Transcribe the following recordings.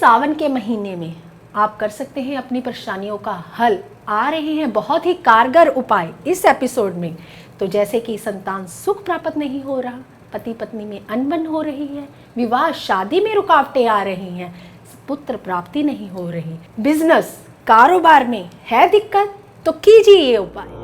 सावन के महीने में आप कर सकते हैं अपनी परेशानियों का हल। आ रहे हैं बहुत ही कारगर उपाय इस एपिसोड में। तो जैसे कि संतान सुख प्राप्त नहीं हो रहा, पति पत्नी में अनबन हो रही है, विवाह शादी में रुकावटें आ रही हैं, पुत्र प्राप्ति नहीं हो रही, बिजनेस कारोबार में है दिक्कत, तो कीजिए ये उपाय।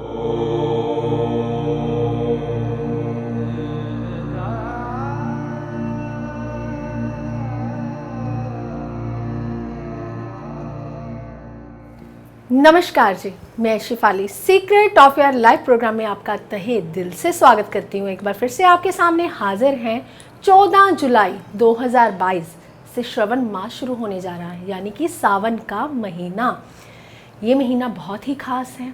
नमस्कार जी, मैं Shifali secret of your life program में आपका तहे दिल से स्वागत करती हूँ। एक बार फिर से आपके सामने हाजिर हैं। 14 जुलाई 2022 से श्रवण मास शुरू होने जा रहा है, यानी कि सावन का महीना। ये महीना बहुत ही खास है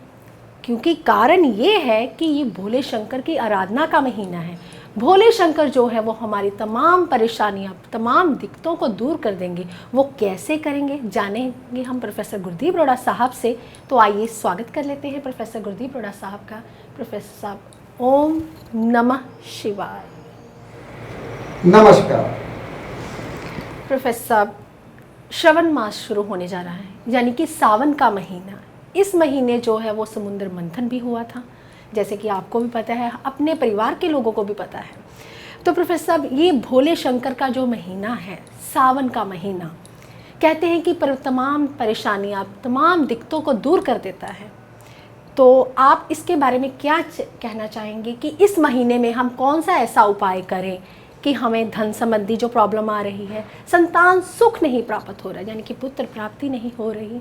क्योंकि कारण ये है कि ये भोले शंकर की आराधना का महीना है। भोले शंकर जो है वो हमारी तमाम परेशानियां, तमाम दिक्कतों को दूर कर देंगे। वो कैसे करेंगे जानेंगे हम प्रोफेसर गुरदीप रोड़ा साहब से। तो आइए स्वागत कर लेते हैं प्रोफेसर गुरदीप रोड़ा साहब का। प्रोफेसर साहब, ओम नमः शिवाय। नमस्कार प्रोफेसर साहब, श्रवण मास शुरू होने जा रहा है, यानी कि सावन का महीना। इस महीने जो है वो समुद्र मंथन भी हुआ था, जैसे कि आपको भी पता है, अपने परिवार के लोगों को भी पता है। तो प्रोफेसर साहब, ये भोले शंकर का जो महीना है, सावन का महीना, कहते हैं कि तमाम परेशानियां, तमाम दिक्कतों को दूर कर देता है। तो आप इसके बारे में क्या कहना चाहेंगे कि इस महीने में हम कौन सा ऐसा उपाय करें कि हमें धन संबंधी जो प्रॉब्लम आ रही है, संतान सुख नहीं प्राप्त हो रहा है, यानी कि पुत्र प्राप्ति नहीं हो रही,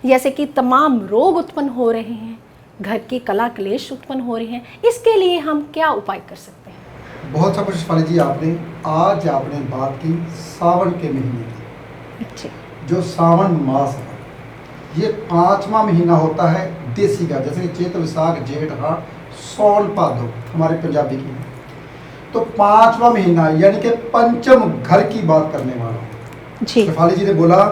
जैसे कि तमाम रोग उत्पन्न हो रहे हैं, घर की कला क्लेश उत्पन्न हो रही हैं, इसके लिए हम क्या उपाय कर सकते हैं? बहुत सा कुछ शिफाली जी, आज आपने बात की सावन के महीने की। जो सावन मास है, ये 5वां महीना होता है देसी का, जैसे चैत वैशाख जेठ हाड़ सौन भादो हमारे पंजाबी की है। तो 5वां महीना यानी कि पंचम घर की बात करने वाला शिफाली जी ने बोला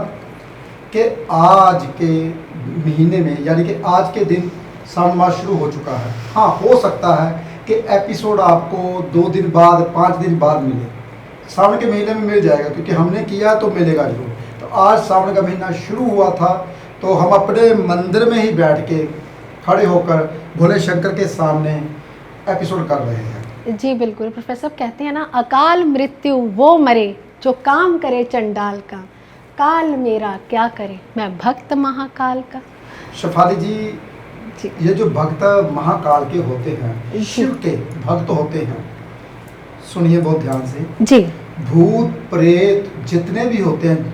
कि आज के महीने में, यानी कि आज के दिन सावन मास शुरू हो चुका है। हाँ, हो सकता है कि एपिसोड आपको 2 दिन बाद, 5 दिन बाद मिले। सावन के महीने में मिल जाएगा क्योंकि हमने किया तो मिलेगा जरूर। तो आज सावन का महीना शुरू हुआ था, तो हम अपने मंदिर में ही बैठ के खड़े होकर भोले शंकर के सामने एपिसोड कर रहे हैं। जी बिल्कुल प्रोफेसर, कहते हैं ना, अकाल मृत्यु वो मरे जो काम करे चंडाल का, काल मेरा क्या करे मैं भक्त महाकाल का। शिफाली जी, ये जो भक्त महाकाल के होते हैं, शिव के भक्त होते हैं, सुनिए बहुत ध्यान से जी। भूत प्रेत जितने भी होते हैं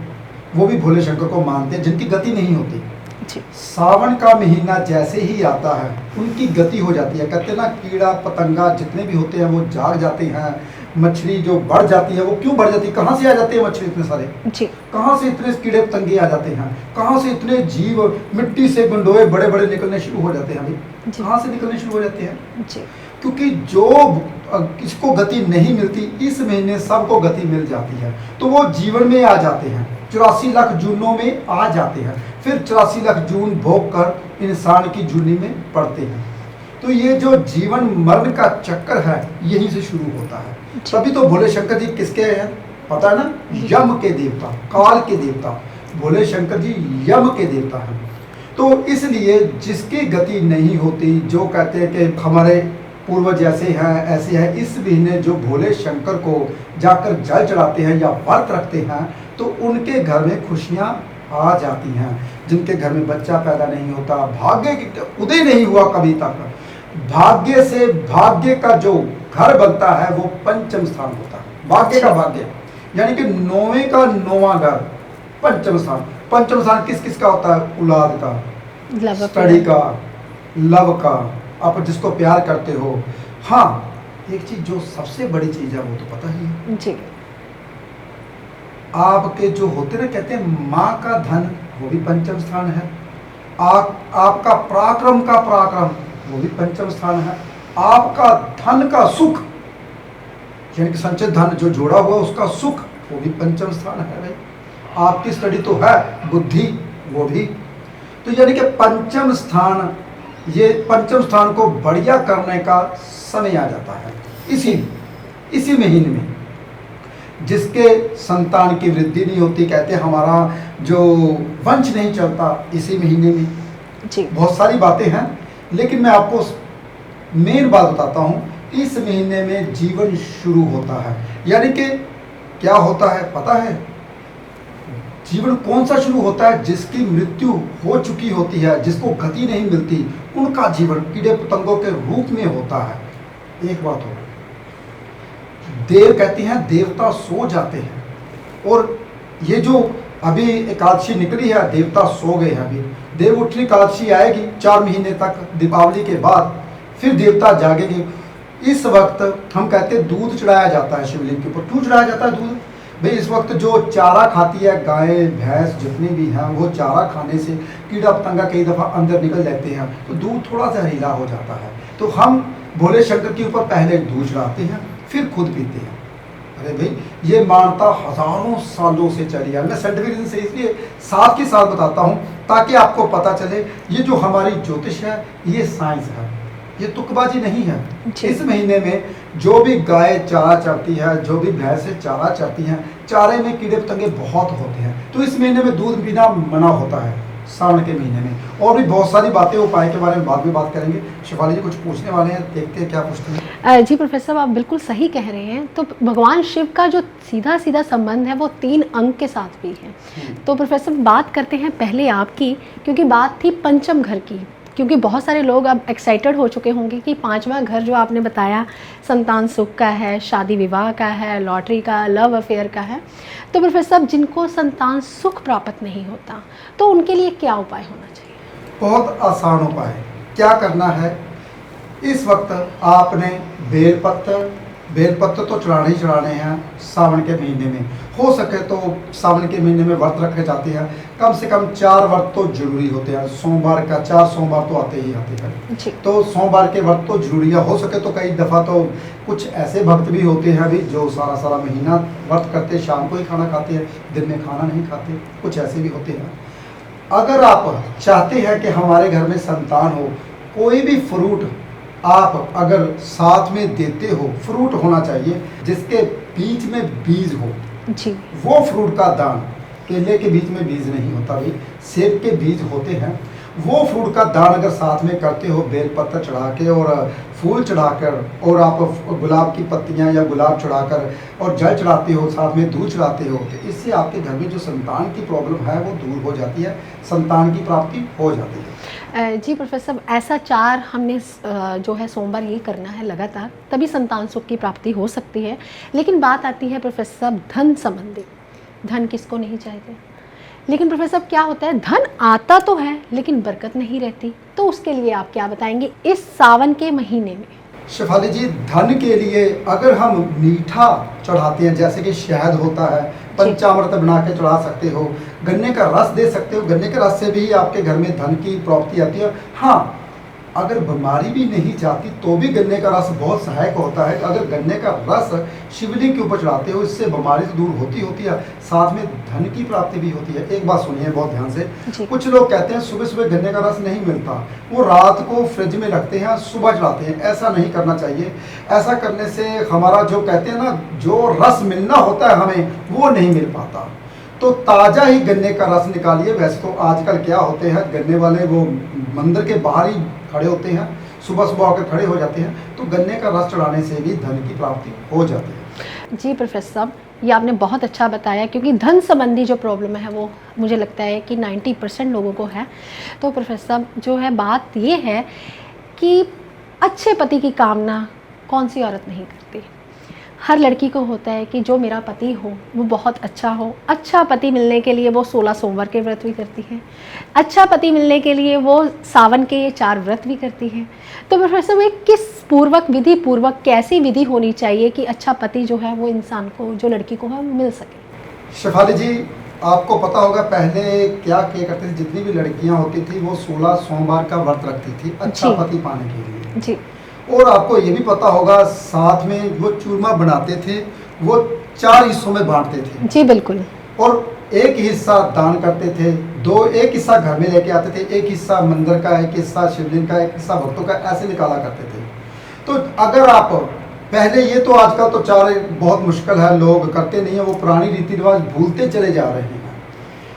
वो भी भोले शंकर को मानते हैं, जिनकी गति नहीं होती जी। सावन का महीना जैसे ही आता है उनकी गति हो जाती है। कहते हैं ना, कीड़ा पतंगा जितने भी होते हैं वो जाग जाते हैं। मछली जो बढ़ जाती है, वो क्यों बढ़ जाती है? कहाँ से आ जाते हैं मछली इतने सारे? जी। कहाँ से इतने कीड़े पतंगे आ जाते हैं? कहाँ से इतने जीव, मिट्टी से गंडोए बड़े बड़े निकलने शुरू हो जाते हैं? अभी कहाँ से निकलने शुरू हो जाते हैं? जी। क्योंकि जो किसको गति नहीं मिलती, इस महीने सबको गति मिल जाती है, तो वो जीवन में आ जाते हैं। 84 लाख जूनों में आ जाते हैं, फिर 84 लाख जून भोग कर इंसान की जूनी में पड़ते हैं। तो ये जो जीवन मरण का चक्कर है यहीं से शुरू होता है। तभी तो भोले शंकर जी किसके हैं पता है ना? यम के देवता, काल के देवता। भोले शंकर जी यम के देवता हैं। तो इसलिए जिसकी गति नहीं होती, जो कहते हैं कि हमारे पूर्वज ऐसे हैं ऐसे हैं, इस महीने जो भोले शंकर को जाकर जल चढ़ाते हैं या व्रत रखते हैं, तो उनके घर में खुशियाँ आ जाती हैं। जिनके घर में बच्चा पैदा नहीं होता, भाग्य की उदय नहीं हुआ कभी तक, भाग्य से भाग्य का जो घर बनता है वो पंचम स्थान होता है। भाग्य का भाग्य यानी कि 9वें का 9वां घर पंचम स्थान। पंचम स्थान किस किस का होता है? औलाद का, स्टडी का, लव का, आप जिसको प्यार करते हो। हाँ, एक चीज जो सबसे बड़ी चीज है वो तो पता ही है जी। आपके जो होते ना, कहते हैं माँ का धन, वो भी पंचम स्थान है। आपका पराक्रम का पराक्रम, वो भी पंचम स्थान है। आपका धन का सुख, यानी कि संचित धन जो जोड़ा हुआ उसका सुख, वो भी पंचम स्थान है भाई। आपकी स्टडी तो है, बुद्धि वो भी। तो यानी कि पंचम स्थान, ये पंचम स्थान को बढ़िया करने का समय आ जाता है इसी महीने में। जिसके संतान की वृद्धि नहीं होती, कहते हैं हमारा जो वंश नहीं चलता इसी महीने में। जी। बहुत सारी बातें हैं, लेकिन मैं आपको मेन बात बताता हूँ। इस महीने में जीवन शुरू होता है, यानी कि क्या होता है पता है? जीवन कौन सा शुरू होता है? जिसकी मृत्यु हो चुकी होती है, जिसको गति नहीं मिलती, उनका जीवन कीड़े पतंगों के रूप में होता है। एक बात हो, देव कहते हैं देवता सो जाते हैं, और ये जो अभी एकादशी निकली है, देवता सो गए हैं। अभी देवउठनी एकादशी आएगी 4 महीने तक, दीपावली के बाद फिर देवता जागेंगे। इस वक्त हम कहते हैं दूध चढ़ाया जाता है शिवलिंग के ऊपर। क्यों चढ़ाया जाता है दूध? भाई इस वक्त जो चारा खाती है गाय भैंस जितनी भी हैं, वो चारा खाने से कीड़ा पतंगा कई दफ़ा अंदर निकल जाते हैं, तो दूध थोड़ा जहरीला हो जाता है। तो हम भोले शंकर के ऊपर पहले दूध चढ़ाते हैं, फिर खुद पीते हैं। अरे भाई ये मानता हजारों सालों से चली है। मैं साइंटिफिक रीजन से इसलिए साथ के साथ बताता हूँ ताकि आपको पता चले ये जो हमारी ज्योतिष है ये साइंस है, ये तुकबाजी नहीं है। इस महीने में जो भी गाय चारा चरती है, जो भी भैंसें चारा चरती हैं, चारे में कीड़े पतंगे बहुत होते हैं, तो इस महीने में दूध पीना मना होता है, सावन के महीने में। और भी बहुत सारी बातें उपाय के बारे में बाद में बात करेंगे। शिफाली जी कुछ पूछने वाले हैं, देखते हैं क्या पूछते हैं। जी प्रोफेसर, आप बिल्कुल सही कह रहे हैं। तो भगवान शिव का जो सीधा सीधा संबंध है वो 3 अंक के साथ भी है। तो प्रोफेसर बात करते हैं पहले आपकी, क्योंकि बात थी पंचम घर की, क्योंकि बहुत सारे लोग अब एक्साइटेड हो चुके होंगे कि 5वां घर जो आपने बताया संतान सुख का है, शादी विवाह का है, लॉटरी का, लव अफेयर का है। तो प्रोफेसर जिनको संतान सुख प्राप्त नहीं होता तो उनके लिए क्या उपाय होना चाहिए? बहुत आसान उपाय। क्या करना है, इस वक्त आपने बेलपत्र तो चढ़ाने ही चढ़ाने हैं सावन के महीने में। हो सके तो सावन के महीने में व्रत रखे जाते हैं, कम से कम 4 व्रत तो जरूरी होते हैं। सोमवार का 4 सोमवार तो आते ही आते हैं, तो सोमवार के व्रत तो जरूरी है। हो सके तो कई दफ़ा तो कुछ ऐसे भक्त भी होते हैं अभी जो सारा महीना व्रत करते, शाम को ही खाना खाते हैं, दिन में खाना नहीं खाते, कुछ ऐसे भी होते हैं। अगर आप चाहते हैं कि हमारे घर में संतान हो, कोई भी फ्रूट आप अगर साथ में देते हो, फ्रूट होना चाहिए जिसके बीच में बीज हो जी। वो फ्रूट का दान। केले के बीच में बीज नहीं होता भाई, सेब के बीज होते हैं। वो फ्रूट का दान अगर साथ में करते हो, बेलपत्र चढ़ा के और फूल चढ़ाकर, और आप गुलाब की पत्तियां या गुलाब चढ़ाकर और जल चढ़ाते हो, साथ में दूध चढ़ाते हो, तो इससे आपके घर में जो संतान की प्रॉब्लम है वो दूर हो जाती है, संतान की प्राप्ति हो जाती है। जी प्रोफेसर, ऐसा 4 हमने जो है सोमवार ये करना है लगातार, तभी संतान सुख की प्राप्ति हो सकती है। लेकिन बात आती है प्रोफेसर धन संबंधी। धन किसको नहीं चाहिए, लेकिन प्रोफेसर क्या होता है, धन आता तो है लेकिन बरकत नहीं रहती, तो उसके लिए आप क्या बताएंगे इस सावन के महीने में? शिफाली जी, धन के लिए अगर हम मीठा चढ़ाते हैं, जैसे कि शहद होता है, पंचामृत बना के चढ़ा सकते हो, गन्ने का रस दे सकते हो, गन्ने के रस से भी आपके घर में धन की प्राप्ति आती है। हाँ, अगर बीमारी भी नहीं जाती तो भी गन्ने का रस बहुत सहायक होता है। अगर गन्ने का रस शिवलिंग के ऊपर चढ़ाते हो, इससे बीमारी तो दूर होती है, साथ में धन की प्राप्ति भी होती है। एक बात सुनिए बहुत ध्यान से, कुछ लोग कहते हैं सुबह सुबह गन्ने का रस नहीं मिलता, वो रात को फ्रिज में रखते हैं, सुबह चढ़ाते हैं। ऐसा नहीं करना चाहिए। ऐसा करने से हमारा जो कहते हैं ना, जो रस मिलना होता है हमें, वो नहीं मिल पाता। तो ताज़ा ही गन्ने का रस निकालिए। वैसे तो आजकल क्या होते हैं, गन्ने वाले वो मंदिर के बाहर ही खड़े होते हैं, सुबह सुबह आकर खड़े हो जाते हैं, तो गन्ने का रस चढ़ाने से भी धन की प्राप्ति हो जाती है। जी प्रोफेसर साहब, ये आपने बहुत अच्छा बताया, क्योंकि धन संबंधी जो प्रॉब्लम है वो मुझे लगता है कि 90% लोगों को है। तो प्रोफेसर साहब जो है बात ये है कि अच्छे पति की कामना कौन सी औरत नहीं करती? हर लड़की को होता है कि जो मेरा पति हो वो बहुत अच्छा हो। अच्छा पति मिलने के लिए वो 16 सोमवार के व्रत भी करती है, अच्छा पति मिलने के लिए वो सावन के ये 4 व्रत भी करती है। तो प्रोफेसर वो किस पूर्वक, विधि पूर्वक कैसी विधि होनी चाहिए कि अच्छा पति जो है वो इंसान को, जो लड़की को है, मिल सके? शिफाली जी, आपको पता होगा पहले क्या किया करते थे, जितनी भी लड़कियां होती थी वो 16 सोमवार का व्रत रखती थी अच्छा पति पाने के लिए जी। और आपको ये भी पता होगा साथ में वो चूरमा बनाते थे, वो 4 हिस्सों में बांटते थे। जी बिल्कुल। और एक हिस्सा दान करते थे, एक हिस्सा घर में लेके आते थे, एक हिस्सा मंदिर का, एक हिस्सा शिवलिंग का, एक हिस्सा भक्तों का, ऐसे निकाला करते थे। तो अगर आप पहले ये तो आजकल तो चारे बहुत मुश्किल है, लोग करते नहीं है, वो पुरानी रीति रिवाज भूलते चले जा रहे हैं।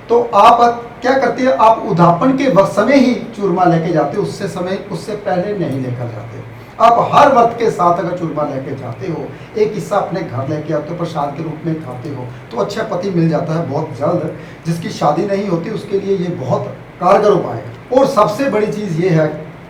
तो आप क्या करते हैं, आप उद्यापन के वक्त समय ही चूरमा लेके जाते हो, उससे पहले नहीं लेकर जाते। आप हर वक्त के साथ अगर चूरमा लेके जाते हो, एक हिस्सा अपने घर लेके आते हो, प्रसाद के रूप में खाते हो, तो अच्छा पति मिल जाता है बहुत जल्द। जिसकी शादी नहीं होती उसके लिए ये बहुत कारगर उपाय है। और सबसे बड़ी चीज़ ये है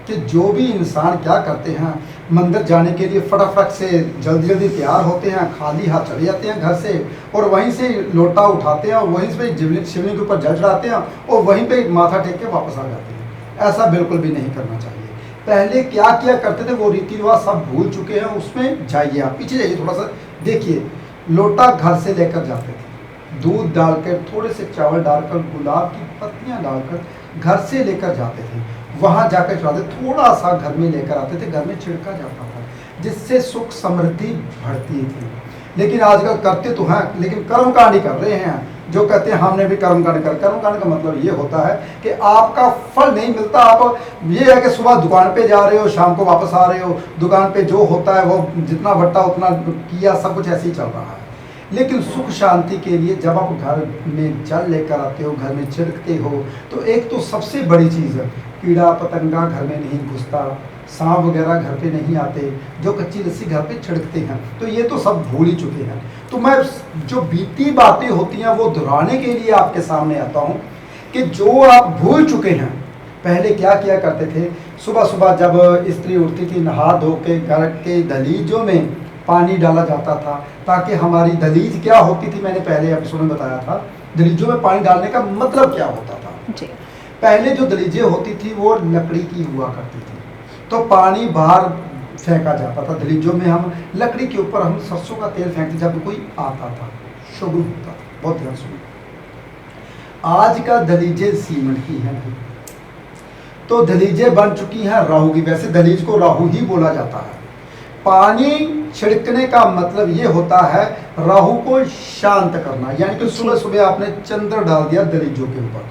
कि जो भी इंसान क्या करते हैं, मंदिर जाने के लिए फटाफट से जल्दी जल्दी तैयार होते हैं, खाली हाथ चले जाते हैं घर से, और वहीं से लोटा उठाते हैं और वहीं से शिवलिंग के ऊपर जल चढ़ाते हैं और वहीं पे माथा टेक के वापस आ जाते हैं। ऐसा बिल्कुल भी नहीं करना चाहिए। पहले क्या किया करते थे वो रीति रिवाज सब भूल चुके हैं, उसमें जाइए, आप पीछे जाइए थोड़ा सा, देखिए लोटा घर से लेकर जाते थे, दूध डालकर, थोड़े से चावल डालकर, गुलाब की पत्तियां डालकर घर से लेकर जाते थे, वहां जाकर चढ़ाते, थोड़ा सा घर में लेकर आते थे, घर में छिड़का जाता था, जिससे सुख समृद्धि बढ़ती थी। लेकिन आजकल करते तो हैं, लेकिन कर्मकांड कर रहे हैं, जो कहते हैं हमने भी कर्मकांड कर। कर्मकांड का मतलब ये होता है कि आपका फल नहीं मिलता। आप ये है कि सुबह दुकान पे जा रहे हो, शाम को वापस आ रहे हो, दुकान पे जो होता है वो जितना बट्टा उतना किया, सब कुछ ऐसे ही चल रहा है। लेकिन सुख शांति के लिए जब आप घर में जल लेकर आते हो, घर में छिड़कते हो, तो एक तो सबसे बड़ी चीज़ है, कीड़ा पतंगा घर में नहीं घुसता, सांप वगैरह घर पे नहीं आते, जो कच्ची लस्सी घर पे छिड़कते हैं, तो ये तो सब भूल ही चुके हैं। तो मैं जो बीती बातें होती हैं वो दोहराने के लिए आपके सामने आता हूँ कि जो आप भूल चुके हैं। पहले क्या किया करते थे, सुबह सुबह जब स्त्री उठती थी, नहा धो के घर के दलीजों में पानी डाला जाता था, ताकि हमारी दलीज क्या होती थी, मैंने पहले एपिसोड में बताया था, दलीजों में पानी डालने का मतलब क्या होता था जी। पहले जो दलीजें होती थी वो लकड़ी की हुआ करती थी, तो पानी बाहर फेंका जाता था। दलीजों में हम लकड़ी के ऊपर हम सरसों का तेल फेंकते जब कोई आता था, शुभ होता था। बहुत ध्यान सुनिए, आज का दलीजें सीमेंट की हैं, तो दलीजें बन चुकी हैं राहु की। वैसे दलीज को राहु ही बोला जाता है। पानी छिड़कने का मतलब ये होता है राहु को शांत करना, यानी कि सुबह सुबह आपने चंद्र डाल दिया दलीजों के ऊपर,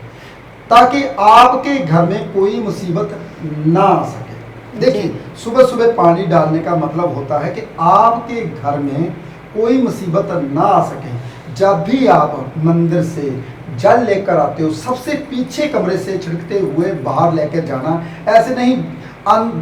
ताकि आपके घर में कोई मुसीबत ना आ सके। देखिए, सुबह सुबह पानी डालने का मतलब होता है कि आपके घर में कोई मुसीबत ना आ सके। जब भी आप मंदिर से जल लेकर आते हो, सबसे पीछे कमरे से छिड़कते हुए बाहर लेकर जाना, ऐसे नहीं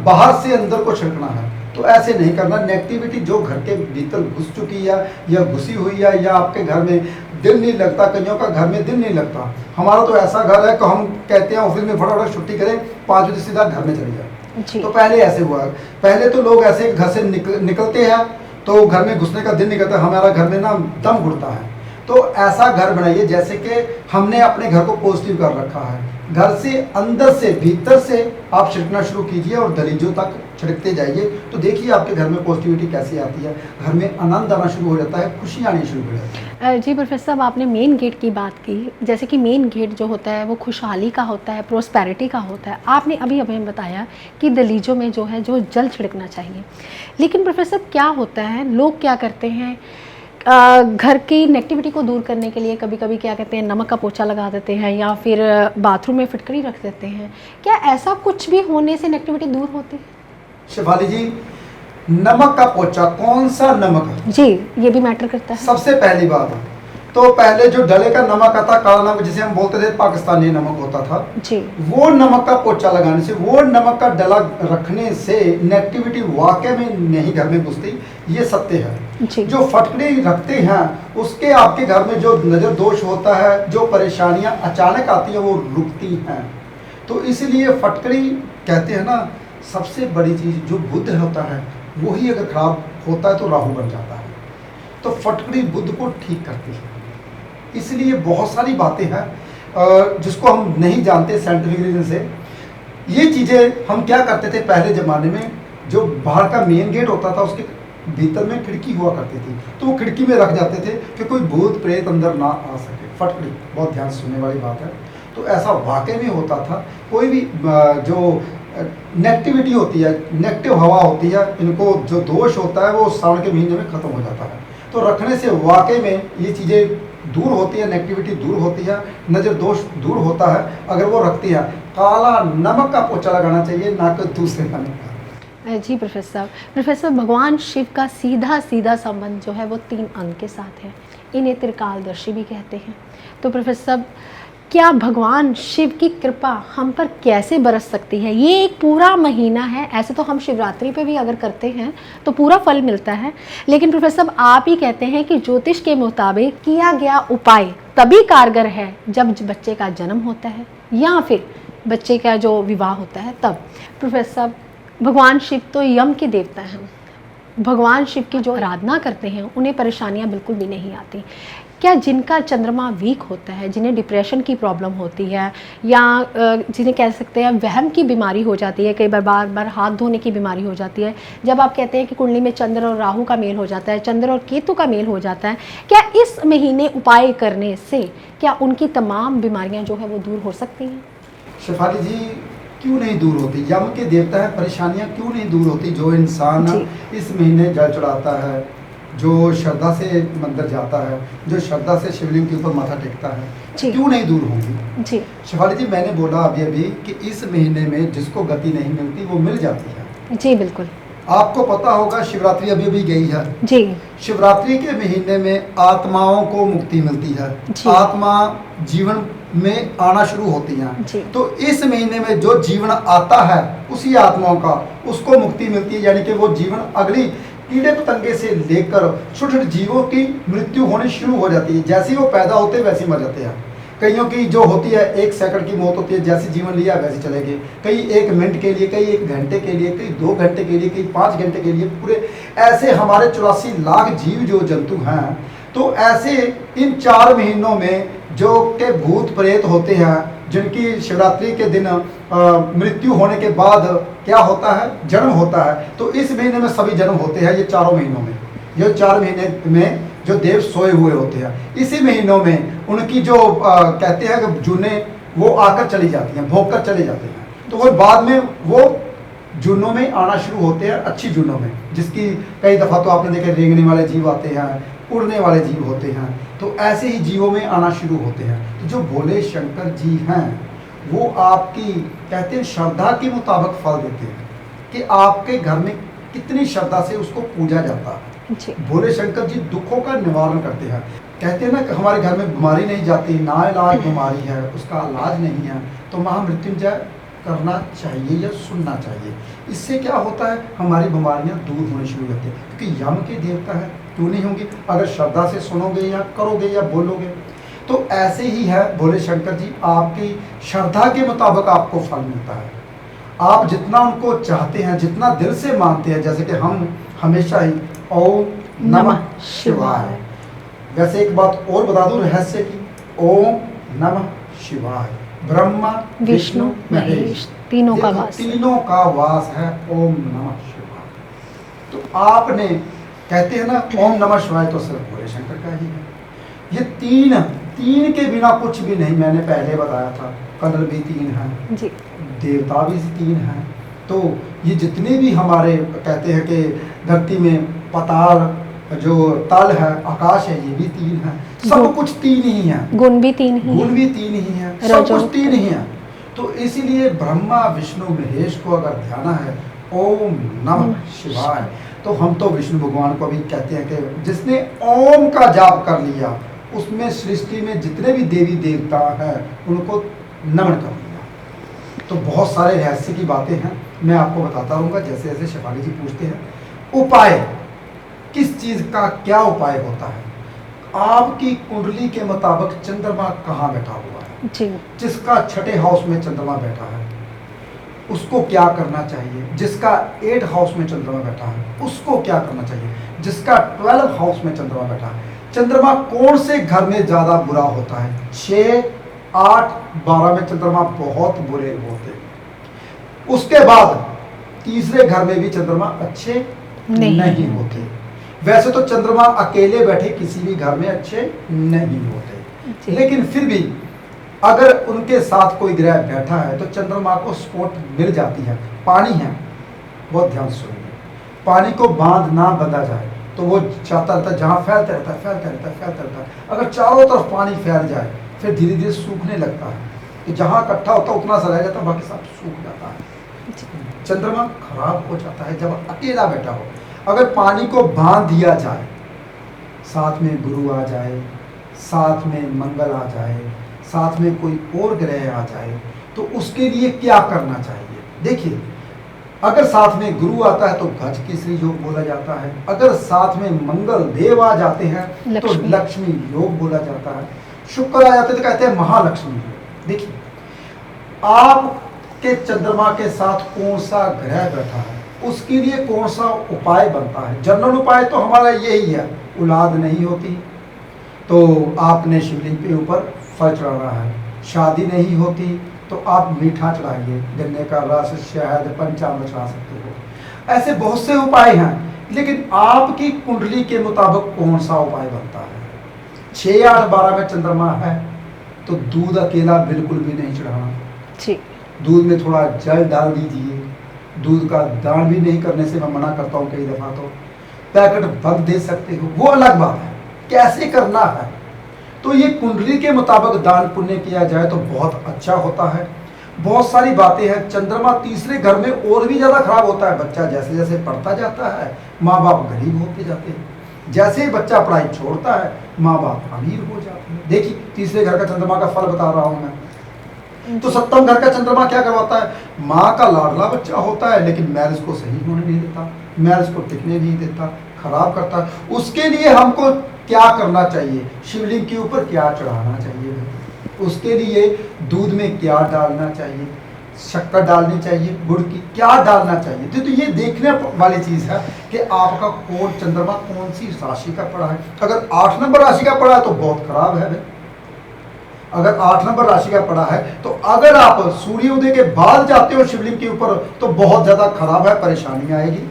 बाहर से अंदर को छिड़कना है, तो ऐसे नहीं करना। नेगेटिविटी जो घर के भीतर घुस चुकी है या घुसी हुई है, या आपके घर में दिल नहीं लगता, कईयों का घर में दिल नहीं लगता। हमारा तो ऐसा घर है कि हम कहते हैं ऑफिस में फटाफट छुट्टी करें, 5 बजे सीधा घर में चले जाए। तो पहले ऐसे हुआ, पहले तो लोग ऐसे घर से निकलते हैं तो घर में घुसने का दिल नहीं करता, हमारा घर में ना दम घुटता है। तो ऐसा घर बनाइए जैसे कि हमने अपने घर को पॉजिटिव कर रखा है। घर से अंदर से भीतर से आप छिड़कना शुरू कीजिए और दलीजों तक छिड़कते जाइए, तो देखिए आपके घर में पॉजिटिविटी कैसे आती है, घर में आनंद आना शुरू हो जाता है, खुशी आनी शुरू हो जाती है। जी प्रोफेसर साहब, आपने मेन गेट की बात की, जैसे कि मेन गेट जो होता है वो खुशहाली का होता है, प्रोस्पेरिटी का होता है। आपने अभी हमें बताया कि दलीजों में जो है जो जल छिड़कना चाहिए, लेकिन प्रोफेसर क्या होता है, लोग क्या करते हैं, घर की नेगेटिविटी को दूर करने के लिए कभी कभी क्या कहते हैं, नमक का पोछा लगा देते हैं या फिर बाथरूम में फिटकरी रख देते हैं। क्या ऐसा कुछ भी होने से नेगेटिविटी दूर होती है? शिफाली जी, नमक का पोछा, कौन सा नमक? जी, ये भी मैटर करता है। सबसे पहली बात, तो पहले जो डले का नमक आता, काला नमक जिसे हम बोलते थे, पाकिस्तानी नमक होता था जी, वो नमक का पोछा लगाने से, वो नमक का डला रखने से नेगेटिविटी वाकई में नहीं घर में घुसती, ये सत्य है। जी। जो फटकड़ी रखते हैं उसके आपके घर में जो नजर दोष होता है, जो परेशानियां अचानक आती है वो रुकती हैं। तो इसलिए फटकड़ी कहते हैं ना, सबसे बड़ी चीज जो बुद्ध होता है वही अगर खराब होता है तो राहु बन जाता है, तो फटकड़ी बुद्ध को ठीक करती है। इसलिए बहुत सारी बातें हैं जिसको हम नहीं जानते साइंटिफिक रीजन से। ये चीज़ें हम क्या करते थे पहले ज़माने में, जो बाहर का मेन गेट होता था उसके भीतर में खिड़की हुआ करती थी, तो वो खिड़की में रख जाते थे कि कोई भूत प्रेत अंदर ना आ सके। फटकड़ी बहुत ध्यान सुनने वाली बात है। तो ऐसा वाकई में होता था। कोई भी जो नेगेटिविटी होती है, नेगेटिव हवा होती है, इनको जो दोष होता है वो सावन के महीने में ख़त्म हो जाता है। तो रखने से वाकई में ये चीज़ें दूर होती है, नेगेटिविटी दूर होती है, नज़र दोष दूर होता है अगर वो रखती है। काला नमक का पोछा लगाना चाहिए, ना कि दूसरे नमक का। जी प्रोफेसर भगवान शिव का सीधा सीधा संबंध जो है वो 3 अंग के साथ है। इन्हें त्रिकालदर्शी भी कहते हैं। तो प्रोफेसर, क्या भगवान शिव की कृपा हम पर कैसे बरस सकती है? ये एक पूरा महीना है, ऐसे तो हम शिवरात्रि पे भी अगर करते हैं तो पूरा फल मिलता है, लेकिन प्रोफेसर आप ही कहते हैं कि ज्योतिष के मुताबिक किया गया उपाय तभी कारगर है जब बच्चे का जन्म होता है या फिर बच्चे का जो विवाह होता है तब। प्रोफेसर, भगवान शिव तो यम के देवता हैं। भगवान शिव की जो आराधना करते हैं उन्हें परेशानियां बिल्कुल भी नहीं आती। क्या जिनका चंद्रमा वीक होता है, जिन्हें डिप्रेशन की प्रॉब्लम होती है या जिन्हें कह सकते हैं वहम की बीमारी हो जाती है, कई बार बार हाथ धोने की बीमारी हो जाती है, जब आप कहते हैं कि कुंडली में चंद्र और राहु का मेल हो जाता है, चंद्र और केतु का मेल हो जाता है, क्या इस महीने उपाय करने से क्या उनकी तमाम बीमारियाँ जो है वो दूर हो सकती हैं? शेफाली जी, क्यों नहीं दूर होती? यम के देवता है, परेशानियां क्यों नहीं दूर होती? जो इंसान इस महीने जल चढ़ाता है, जो श्रद्धा से मंदिर जाता है, जो श्रद्धा से शिवलिंग के ऊपर माथा टेकता है, क्यों नहीं दूर होंगी? जी शेफाली जी, मैंने बोला अभी कि इस महीने में जिसको गति नहीं मिलती वो मिल जाती है। जी बिल्कुल। आपको पता होगा शिवरात्रि अभी गई है जी। शिवरात्रि के महीने में आत्माओं को मुक्ति मिलती है, आत्मा जीवन में आना शुरू होती हैं। तो इस महीने में जो जीवन आता है उसी आत्माओं का उसको मुक्ति मिलती है, यानी कि वो जीवन अगली कीड़े पतंगे से लेकर छोटे छोटे जीवों की मृत्यु होनी शुरू हो जाती है। जैसे वो पैदा होते हैं वैसे ही मर जाते हैं। कईयों की जो होती है 1 सेकंड की मौत होती है, जैसे जीवन लिया वैसे चले गए। कई 1 मिनट के लिए, कई 1 घंटे के लिए, कई 2 घंटे के लिए, कई 5 घंटे के लिए, पूरे ऐसे हमारे 84 लाख जीव जो जंतु हैं। तो ऐसे इन 4 महीनों में जो के भूत प्रेत होते हैं, जिनकी शिवरात्रि के दिन मृत्यु होने के बाद क्या होता है, जन्म होता है। तो इस महीने में सभी जन्म होते हैं, ये चारों महीनों में, ये 4 महीने में जो देव सोए हुए होते हैं, इसी महीनों में उनकी जो कहते हैं कि जुनें वो आकर चली जाती हैं, भोग कर चले जाते हैं। तो वो बाद में वो जुनों में आना शुरू होते हैं, अच्छी जुनों में, जिसकी कई दफ़ा तो आपने देखे रेंगने वाले जीव आते हैं, उड़ने वाले जीव होते हैं। तो ऐसे ही जीवों में आना शुरू होते हैं। तो जो भोले शंकर जी हैं वो आपकी कहते हैं श्रद्धा के मुताबिक फल देते हैं कि आपके घर में कितनी श्रद्धा से उसको पूजा जाता है। भोले शंकर जी दुखों का निवारण करते हैं। कहते हैं ना कि हमारे घर में बीमारी नहीं जाती, नाइलाज बीमारी है, उसका इलाज नहीं है, तो महामृत्युंजय करना चाहिए या सुनना चाहिए। इससे क्या होता है, हमारी बीमारियां दूर होनी शुरू होती है, क्योंकि यम के देवता है, क्यों नहीं होंगी अगर श्रद्धा से सुनोगे या करोगे या बोलोगे। तो ऐसे ही है भोले शंकर जी, आपकी श्रद्धा के मुताबिक आपको फल मिलता है। आप जितना उनको चाहते हैं, जितना दिल से मानते हैं, जैसे कि हम हमेशा ही ओम नमः शिवाय। वैसे एक बात और बता दूं रहस्य की, ओम नमः शिवाय ब्रह्मा विष्णु महेश तीनों का वास, तीनों का वास है ओम नमः शिवाय। तो आपने कहते हैं ना ओम नमः शिवाय, तो सिर्फ भोले शंकर का ही है। ये तीन के बिना कुछ भी नहीं। मैंने पहले बताया था कलर भी 3 हैं जी, देवता भी 3 हैं। तो ये जितने भी हमारे कहते हैं कि धरती में पताल, जो तल है, आकाश है, ये भी 3 है। सब कुछ 3 ही है, गुण भी 3 ही, गुण भी 3 ही है, सब कुछ 3 ही है। तो इसीलिए ब्रह्मा विष्णु महेश को अगर ध्याना है ओम नमः शिवाय, तो हम तो विष्णु भगवान को भी कहते हैं कि जिसने ओम का जाप कर लिया, उसमें सृष्टि में जितने भी देवी देवता हैं उनको नमन कर लिया। तो बहुत सारे रहस्य की बातें हैं, मैं आपको बताता रहूँगा जैसे जैसे शेफाली जी पूछते हैं। उपाय, किस चीज़ का क्या उपाय होता है? आपकी कुंडली के मुताबिक चंद्रमा कहाँ बैठा हुआ है जी, जिसका 6ठे हाउस में चंद्रमा बैठा है उसको क्या करना चाहिए, जिसका 8 हाउस में चंद्रमा बैठा है उसको क्या करना चाहिए, जिसका 12 हाउस में चंद्रमा बैठा है। चंद्रमा कौन से घर में ज़्यादा बुरा होता है? 6, 8, 12 में चंद्रमा बहुत बुरे होते हैं। उसके बाद तीसरे घर में भी चंद्रमा अच्छे नहीं होते। वैसे तो चंद्रमा अकेले बैठे किसी भी घर में अच्छे नहीं होते, लेकिन फिर भी अगर उनके साथ कोई ग्रह बैठा है तो चंद्रमा को सपोर्ट मिल जाती है। पानी है, बहुत ध्यान से सुनिए, पानी को बांध ना बंधा जाए तो वो चाहता रहता है, जहाँ फैलता रहता है। अगर चारों तरफ पानी फैल जाए फिर धीरे धीरे सूखने लगता है, तो जहाँ इकट्ठा होता है उतना सा रह जाता है, बाकी सब सूख जाता है। चंद्रमा खराब हो जाता है जब अकेला बैठा हो। अगर पानी को बांध दिया जाए, साथ में गुरु आ जाए, साथ में मंगल आ जाए, साथ में कोई और ग्रह आ जाए, तो उसके लिए क्या करना चाहिए? देखिए, अगर साथ में गुरु आता है तो गज केसरी योग बोला जाता है। अगर साथ में मंगल देव आ जाते हैं तो लक्ष्मी योग बोला जाता है। शुक्र आ जाते तो कहते हैं महालक्ष्मी योग। देखिए, आपके चंद्रमा के साथ कौन सा ग्रह बैठा है, उसके लिए कौन सा उपाय बनता है। जनरल उपाय तो हमारा यही है, औलाद नहीं होती तो आपने शिवलिंग के ऊपर फल चढ़ाना है, शादी नहीं होती तो आप मीठा चढ़ाइए, गन्ने का रस, शहद, पंचामृत चढ़ा सकते हो। ऐसे बहुत से उपाय हैं, लेकिन आपकी कुंडली के मुताबिक कौन सा उपाय बनता है। 6, 8, 12 में चंद्रमा है तो दूध अकेला बिल्कुल भी नहीं चढ़ाना। दूध में थोड़ा जल डाल दीजिए। दूध का दान भी नहीं करने से मैं मना करता हूँ कई दफ़ा, तो पैकेट बंद दे सकते हो, वो अलग बात है। कैसे करना है तो ये कुंडली के मुताबिक दान पुण्य किया जाए तो बहुत अच्छा होता है। बहुत सारी बातें हैं। चंद्रमा तीसरे घर में और भी ज़्यादा खराब होता है। बच्चा जैसे जैसे पढ़ता जाता है, माँ बाप गरीब होते जाते हैं। जैसे ही बच्चा पढ़ाई छोड़ता है, माँ बाप अमीर हो जाते हैं। देखिए, तीसरे घर का चंद्रमा का फल बता रहा हूँ मैं। तो सप्तम घर का चंद्रमा क्या करवाता है, माँ का लाडला बच्चा होता है लेकिन मैरिज को सही होने नहीं देता, मैरिज को टिकने नहीं देता, खराब करता है। उसके लिए हमको क्या करना चाहिए, शिवलिंग के ऊपर क्या चढ़ाना चाहिए, उसके लिए दूध में क्या डालना चाहिए, शक्कर डालनी चाहिए, गुड़ की क्या डालना चाहिए। तो ये देखने वाली चीज़ है कि आपका कौन चंद्रमा कौन सी राशि का पड़ा है। अगर 8 नंबर राशि का पड़ा है तो बहुत खराब है भाई। अगर 8 नंबर राशि का पड़ा है तो अगर आप सूर्योदय के बाद जाते हो शिवलिंग के ऊपर तो बहुत ज़्यादा खराब है, परेशानी आएगी।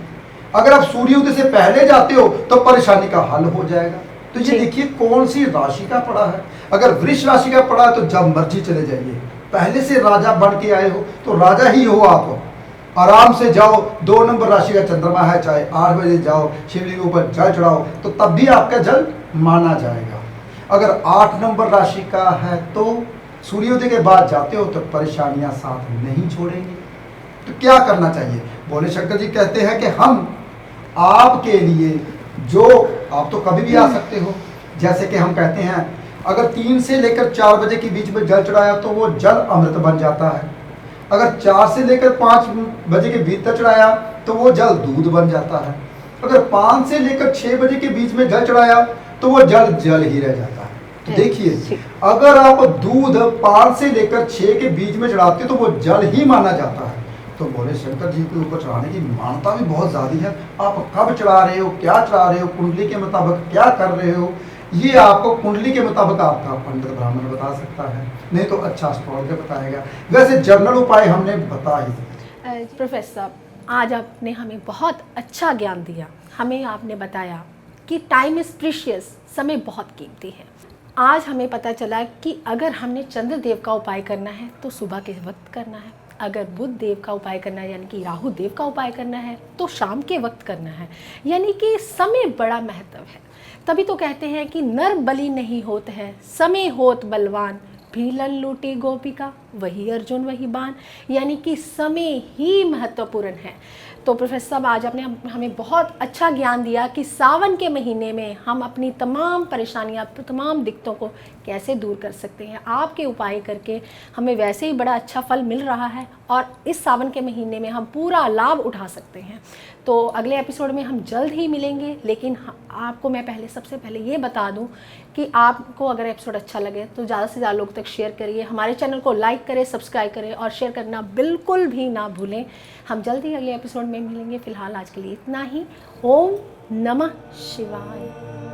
अगर आप सूर्योदय से पहले जाते हो तो परेशानी का हल हो जाएगा। तो ये देखिए कौन सी राशि का पड़ा है। अगर वृष राशि का पड़ा है तो जब मर्जी चले जाइए, पहले से राजा बन के आए हो तो राजा ही हो आप, आराम से जाओ। 2 नंबर राशि का चंद्रमा है, चाहे 8 बजे जाओ, शिवलिंग के ऊपर जल चढ़ाओ तो तब भी आपका जल माना जाएगा। अगर 8 नंबर राशि का है तो सूर्योदय के बाद जाते हो तो परेशानियां साथ नहीं छोड़ेंगी। तो क्या करना चाहिए, भोले शंकर जी कहते हैं कि हम आपके लिए, जो आप तो कभी भी आ सकते हो, जैसे कि हम कहते हैं अगर 3 से लेकर 4 बजे के बीच में जल चढ़ाया तो वो जल अमृत बन जाता है। अगर 4 से लेकर 5 बजे के भीतर चढ़ाया तो वो जल दूध बन जाता है। अगर 5 से लेकर 6 बजे के बीच में जल चढ़ाया तो वो जल जल ही रह जाता है। तो देखिए, अगर आप दूध 5 से लेकर 6 के बीच में चढ़ाते तो वो जल ही माना जाता है। तो भोले शंकर जी के ऊपर चढ़ाने की मान्यता भी बहुत ज़्यादा है। आप कब चढ़ा रहे हो, क्या चढ़ा रहे हो, कुंडली के मुताबिक क्या कर रहे हो, ये आपको कुंडली के मुताबिक आपका पंडित ब्राह्मण बता सकता है, नहीं तो अच्छा एस्ट्रोलॉजर बताएगा। वैसे जनरल उपाय हमने बता ही दिए। प्रोफेसर साहब, आज आपने हमें बहुत अच्छा ज्ञान दिया। हमें आपने बताया कि टाइम इज़ प्रीशियस, समय बहुत कीमती है। आज हमें पता चला कि अगर हमने चंद्रदेव का उपाय करना है तो सुबह के वक्त करना है, अगर बुध देव का उपाय करना है यानी कि राहु देव का उपाय करना है तो शाम के वक्त करना है। यानी कि समय बड़ा महत्व है। तभी तो कहते हैं कि नर बलि नहीं होत है, समय होत बलवान, भीलन लूटी गोपिका, वही अर्जुन वही बाण। यानी कि समय ही महत्वपूर्ण है। तो प्रोफेसर साहब, आज आपने हमें बहुत अच्छा ज्ञान दिया कि सावन के महीने में हम अपनी तमाम परेशानियां, तमाम दिक्कतों को कैसे दूर कर सकते हैं। आपके उपाय करके हमें वैसे ही बड़ा अच्छा फल मिल रहा है और इस सावन के महीने में हम पूरा लाभ उठा सकते हैं। तो अगले एपिसोड में हम जल्द ही मिलेंगे। लेकिन आपको मैं सबसे पहले ये बता दूं कि आपको अगर एपिसोड अच्छा लगे तो ज़्यादा से ज़्यादा लोग तक शेयर करिए, हमारे चैनल को लाइक करें, सब्सक्राइब करें और शेयर करना बिल्कुल भी ना भूलें। हम जल्द ही अगले एपिसोड में मिलेंगे। फ़िलहाल आज के लिए इतना ही। ओम नमः शिवाय।